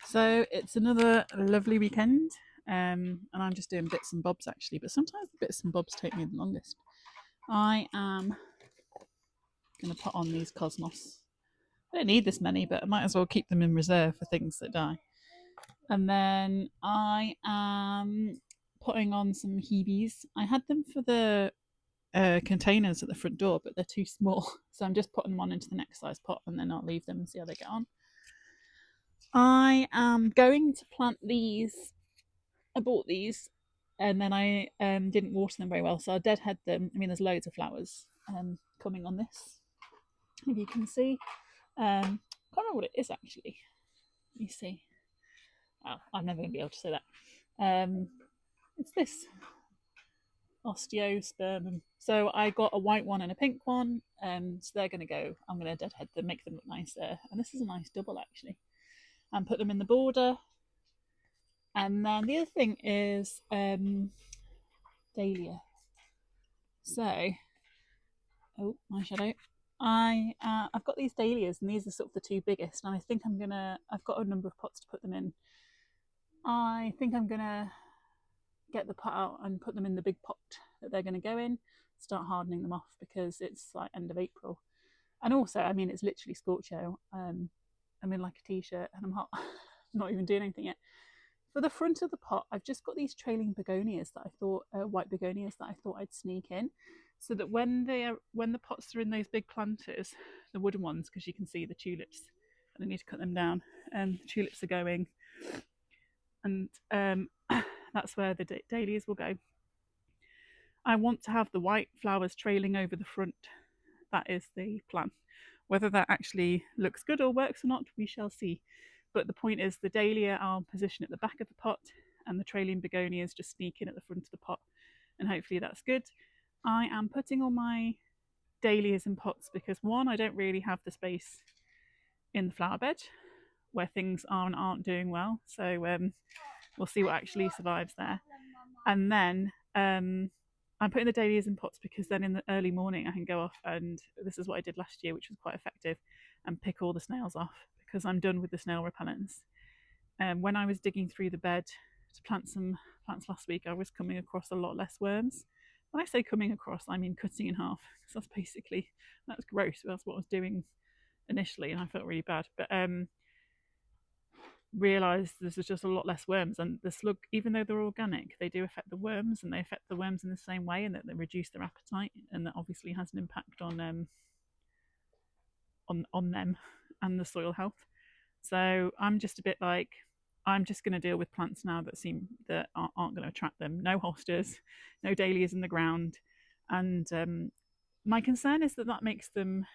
So it's another lovely weekend, and I'm just doing bits and bobs actually, but sometimes the bits and bobs take me the longest. I am going to put on these Cosmos. I don't need this many, but I might as well keep them in reserve for things that die. And then I am putting on some Hebes. I had them for the containers at the front door, but they're too small. So I'm just putting them on into the next size pot and then I'll leave them and see how they get on. I am going to plant these. I bought these and then I didn't water them very well, so I deadhead them. I mean, there's loads of flowers coming on this, if you can see. Can't remember what it is actually. Let me see. Oh, I'm never going to be able to say that. It's this osteospermum. So I got a white one and a pink one. So they're going to go. I'm going to deadhead them, make them look nicer. And this is a nice double actually. And put them in the border. And then the other thing is dahlia. So, oh, my shadow. I've got these dahlias, and these are sort of the two biggest. And I think I've got a number of pots to put them in. I think I'm gonna get the pot out and put them in the big pot that they're gonna go in. Start hardening them off because it's like end of April, and also, I mean, it's literally scorcho. I'm in like a t-shirt and I'm hot. I'm not even doing anything yet. For the front of the pot, I've just got these trailing begonias that I thought, white begonias that I thought I'd sneak in, so that when the pots are in those big planters, the wooden ones, because you can see the tulips, and I need to cut them down, and the tulips are going, and that's where the dahlias will go. I want to have the white flowers trailing over the front. That is the plan. Whether that actually looks good or works or not, we shall see. But the point is, the dahlia I'll position at the back of the pot, and the trailing begonias just sneak in at the front of the pot, and hopefully that's good. I am putting all my dahlias in pots because, one, I don't really have the space in the flower bed where things are and aren't doing well. So we'll see what actually survives there. And then I'm putting the dahlias in pots because then in the early morning I can go off, and this is what I did last year, which was quite effective, and pick all the snails off because I'm done with the snail repellents. When I was digging through the bed to plant some plants last week, I was coming across a lot less worms. When I say coming across, I mean cutting in half, because that's gross. That's what I was doing initially, and I felt really bad. But realised there's just a lot less worms, and the slug, even though they're organic, they do affect the worms, and they affect the worms in the same way, and that they reduce their appetite, and that obviously has an impact on them and the soil health. So I'm just a bit like, I'm just going to deal with plants now that aren't going to attract them. No hostas, no dahlias in the ground, and my concern is that makes them.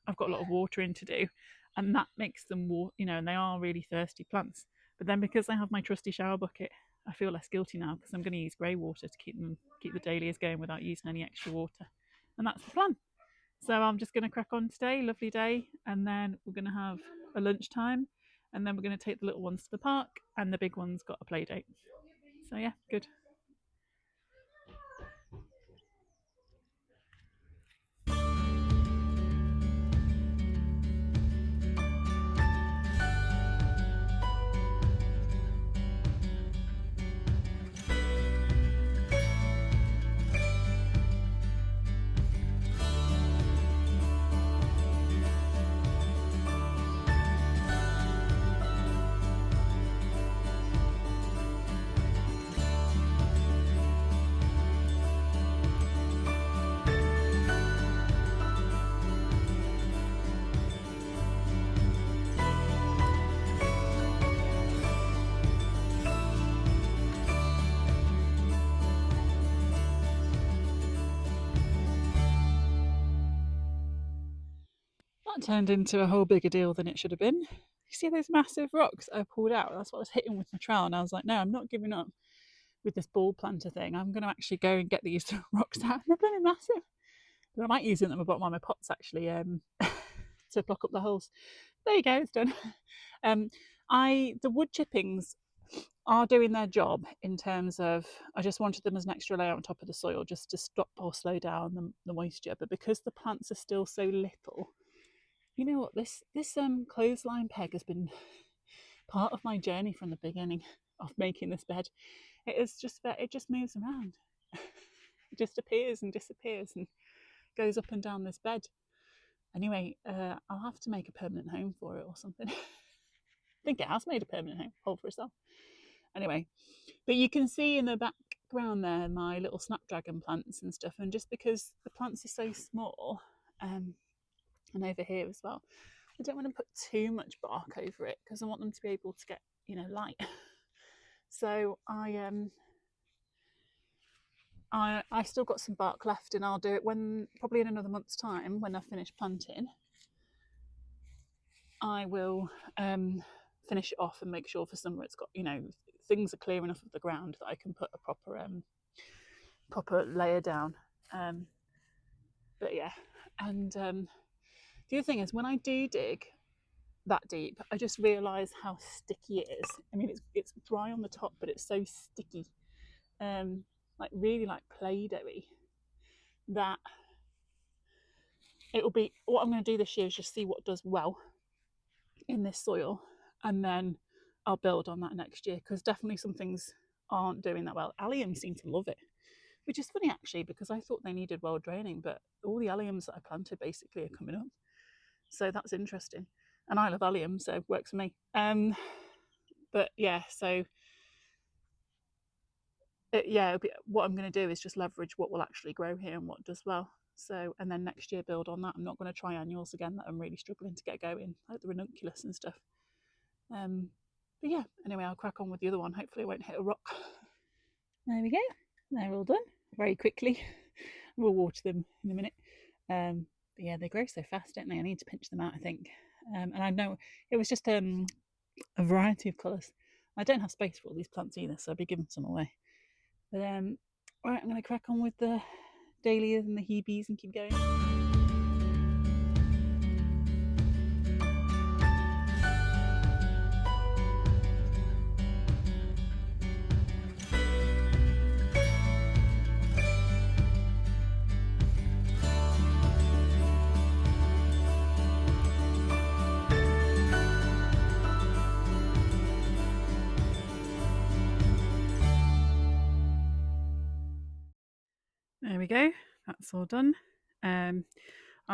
I've got a lot of watering to do, and that makes them and they are really thirsty plants. But then because I have my trusty shower bucket, I feel less guilty now because I'm going to use grey water to keep the dahlias going without using any extra water, and that's the plan. So I'm just going to crack on today, lovely day, and then we're going to have a lunchtime, and then we're going to take the little ones to the park, and the big one's got a play date. So yeah, good. That turned into a whole bigger deal than it should have been. You see those massive rocks I pulled out? That's what I was hitting with my trowel, and I was like, no, I'm not giving up with this ball planter thing. I'm going to actually go and get these rocks out. They're bloody massive. But I might use them at the bottom of my pots actually to block up the holes. There you go, it's done. The wood chippings are doing their job in terms of, I just wanted them as an extra layer on top of the soil just to stop or slow down the moisture. But because the plants are still so little, you know what, this clothesline peg has been part of my journey from the beginning of making this bed. It is just that it just moves around. It just appears and disappears and goes up and down this bed. Anyway, I'll have to make a permanent home for it or something. I think it has made a permanent home for itself. Anyway, but you can see in the background there my little snapdragon plants and stuff. And just because the plants are so small, and over here as well, I don't want to put too much bark over it because I want them to be able to get, light. So I still got some bark left, and I'll do it when, probably in another month's time, when I've finished planting. I will finish it off and make sure for summer it's got, things are clear enough of the ground that I can put a proper layer down. But yeah, and the other thing is, when I do dig that deep, I just realise how sticky it is. I mean, it's dry on the top, but it's so sticky, like really like Play-Doh-y, that it will be, what I'm going to do this year is just see what does well in this soil, and then I'll build on that next year, because definitely some things aren't doing that well. Alliums seem to love it, which is funny actually, because I thought they needed well draining, but all the alliums that I planted basically are coming up. So that's interesting. And I love allium, so it works for me. But yeah, so what I'm going to do is just leverage what will actually grow here and what does well. So, and then next year build on that. I'm not going to try annuals again that I'm really struggling to get going, like the ranunculus and stuff. But yeah, anyway, I'll crack on with the other one. Hopefully it won't hit a rock. There we go. They're all done very quickly. We'll water them in a minute. But yeah, they grow so fast, don't they? I need to pinch them out, I think. And I know it was just a variety of colours. I don't have space for all these plants either, so I'll be giving some away. But all right, I'm going to crack on with the dahlias and the hebes and keep going. There we go. That's all done. I'll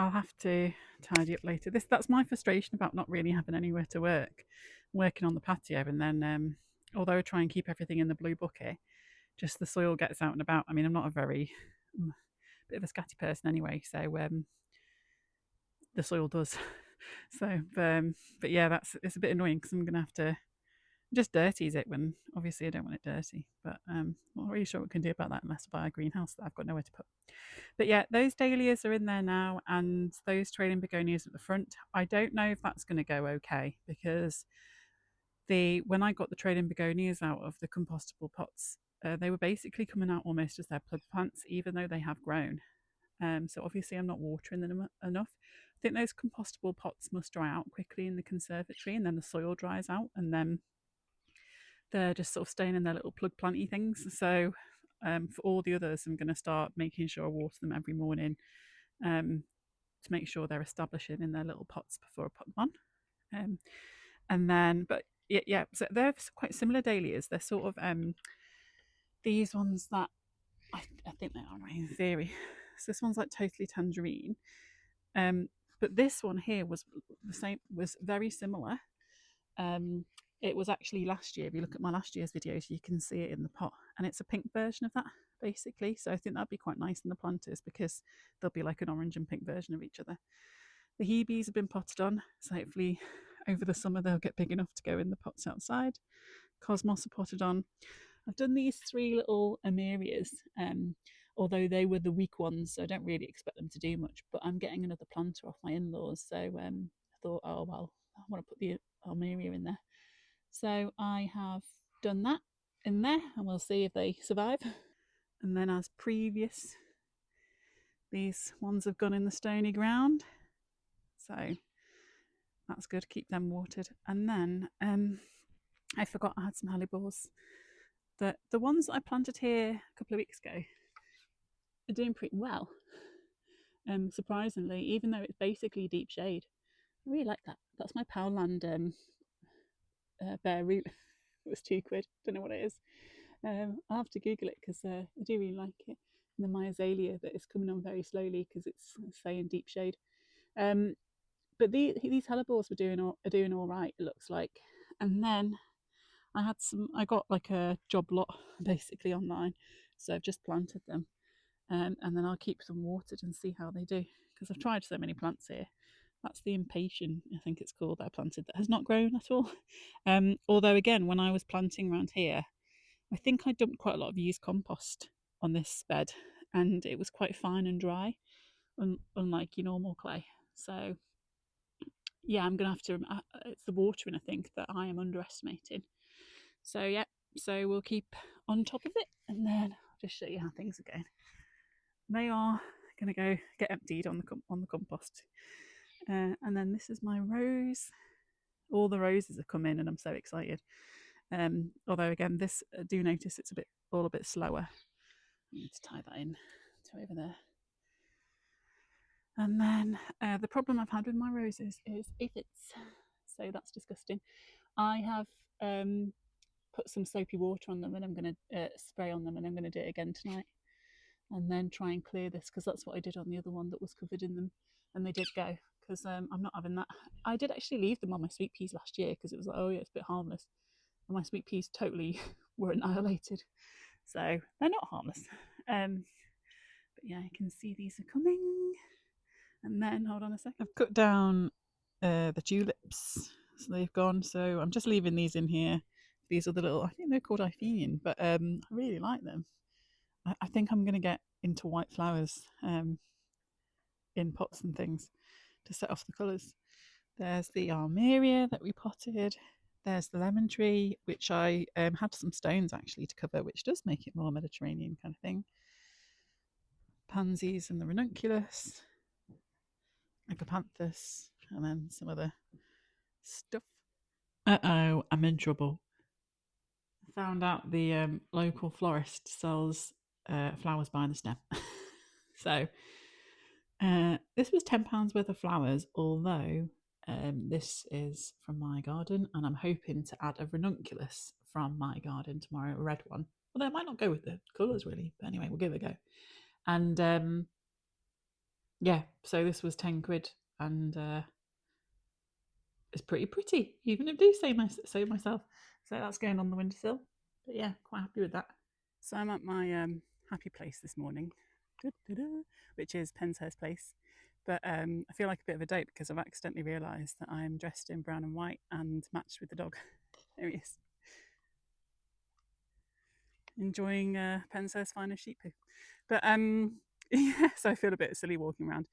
have to tidy up later. That's my frustration about not really having anywhere to work. I'm working on the patio, and then although I try and keep everything in the blue bucket, just the soil gets out and about. I mean, I'm not a very bit of a scatty person anyway, so the soil does. So, but yeah, it's a bit annoying because I'm going to have to just dirties it when obviously I don't want it dirty. But I'm not really sure what we can do about that unless I buy a greenhouse that I've got nowhere to put. But yeah, those dahlias are in there now, and those trailing begonias at the front. I don't know if that's going to go okay, because when I got the trailing begonias out of the compostable pots, they were basically coming out almost as their plug plants, even though they have grown. So obviously I'm not watering them enough. I think those compostable pots must dry out quickly in the conservatory, and then the soil dries out, and then they're just sort of staying in their little plug planty things. So for all the others, I'm going to start making sure I water them every morning, to make sure they're establishing in their little pots before I put them on. And then, but yeah, so they're quite similar dahlias. They're sort of these ones that I think they are, right, in theory. So this one's like totally tangerine. But this one here was the same, was very similar. It was actually last year. If you look at my last year's videos, you can see it in the pot, and it's a pink version of that, basically. So I think that'd be quite nice in the planters, because there'll be like an orange and pink version of each other. The hebes have been potted on, so hopefully over the summer they'll get big enough to go in the pots outside. Cosmos are potted on. I've done these 3 little Amelias, although they were the weak ones, so I don't really expect them to do much. But I'm getting another planter off my in-laws, so I thought, oh well, I want to put the Amelia in there. So I have done that in there, and we'll see if they survive. And then, as previous, these ones have gone in the stony ground, so that's good. Keep them watered. And then I forgot I had some hellebores. The ones that I planted here a couple of weeks ago are doing pretty well, surprisingly, even though it's basically deep shade. I really like that. That's my Poundland bare root. It was £2. Don't know what it is. I'll have to Google it because I do really like it. And then my azalea that is coming on very slowly because it's, say, in deep shade. But these hellebores are doing all right. It looks like. And then I got like a job lot basically online, so I've just planted them, and then I'll keep them watered and see how they do because I've tried so many plants here. That's the impatient, I think it's called, that I planted that has not grown at all. Although again, when I was planting around here, I think I dumped quite a lot of used compost on this bed, and it was quite fine and dry, unlike your normal clay. So yeah, I'm gonna have to. It's the watering, I think, that I am underestimating. So yeah, so we'll keep on top of it, and then I'll just show you how things are going. They are going to go get emptied on the compost, and then this is my rose. All the roses have come in, and I'm so excited. Although again, this I do notice it's all a bit slower. I need to tie that in to over there. And then the problem I've had with my roses is aphids. So that's disgusting. I have put some soapy water on them, and I'm going to spray on them, and I'm going to do it again tonight, and then try and clear this because that's what I did on the other one that was covered in them, and they did go because I'm not having that. I did actually leave them on my sweet peas last year because it was like, oh yeah, it's a bit harmless, and my sweet peas totally were annihilated, so they're not harmless. But yeah, I can see these are coming. And then hold on a second, I've cut down the tulips, so they've gone. So I'm just leaving these in here. These are the little, I think they're called Iphidian, but I really like them. I think I'm going to get into white flowers in pots and things to set off the colours. There's the armeria that we potted. There's the lemon tree, which I had some stones actually to cover, which does make it more Mediterranean kind of thing. Pansies and the ranunculus, agapanthus, and then some other stuff. Uh-oh, I'm in trouble. I found out the local florist sells flowers by the stem. So this was £10 worth of flowers, although this is from my garden, and I'm hoping to add a ranunculus from my garden tomorrow, a red one. Although it might not go with the colours really, but anyway, we'll give it a go. And yeah, so this was £10, and it's pretty, even if I do say myself. So that's going on the windowsill. But yeah, quite happy with that. So I'm at my happy place this morning, which is Penshurst Place. But I feel like a bit of a dope because I've accidentally realised that I'm dressed in brown and white and matched with the dog. There he is, enjoying Penshurst's finest sheep poo. But yeah, so I feel a bit silly walking around.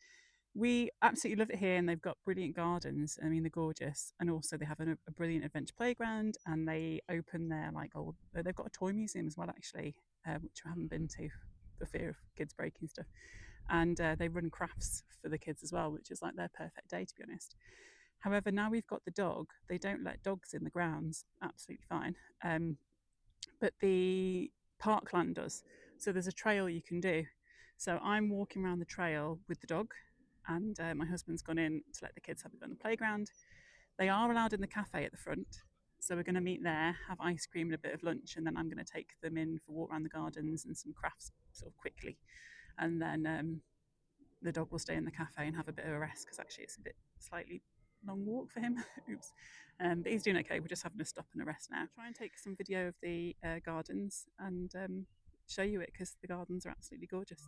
We absolutely love it here, and they've got brilliant gardens. I mean, they're gorgeous, and also they have a brilliant adventure playground, and they open their they've got a toy museum as well, actually, which I haven't been to for fear of kids breaking stuff. And they run crafts for the kids as well, which is like their perfect day, to be honest. However, now we've got the dog, they don't let dogs in the grounds. Absolutely fine. But the parkland does. So there's a trail you can do. So I'm walking around the trail with the dog, and my husband's gone in to let the kids have a go on the playground. They are allowed in the cafe at the front, so we're going to meet there, have ice cream and a bit of lunch, and then I'm going to take them in for a walk around the gardens and some crafts sort of quickly, and then the dog will stay in the cafe and have a bit of a rest because actually it's a bit slightly long walk for him. Oops. But he's doing okay. We're just having a stop and a rest now. I'll try and take some video of the gardens and show you it because the gardens are absolutely gorgeous.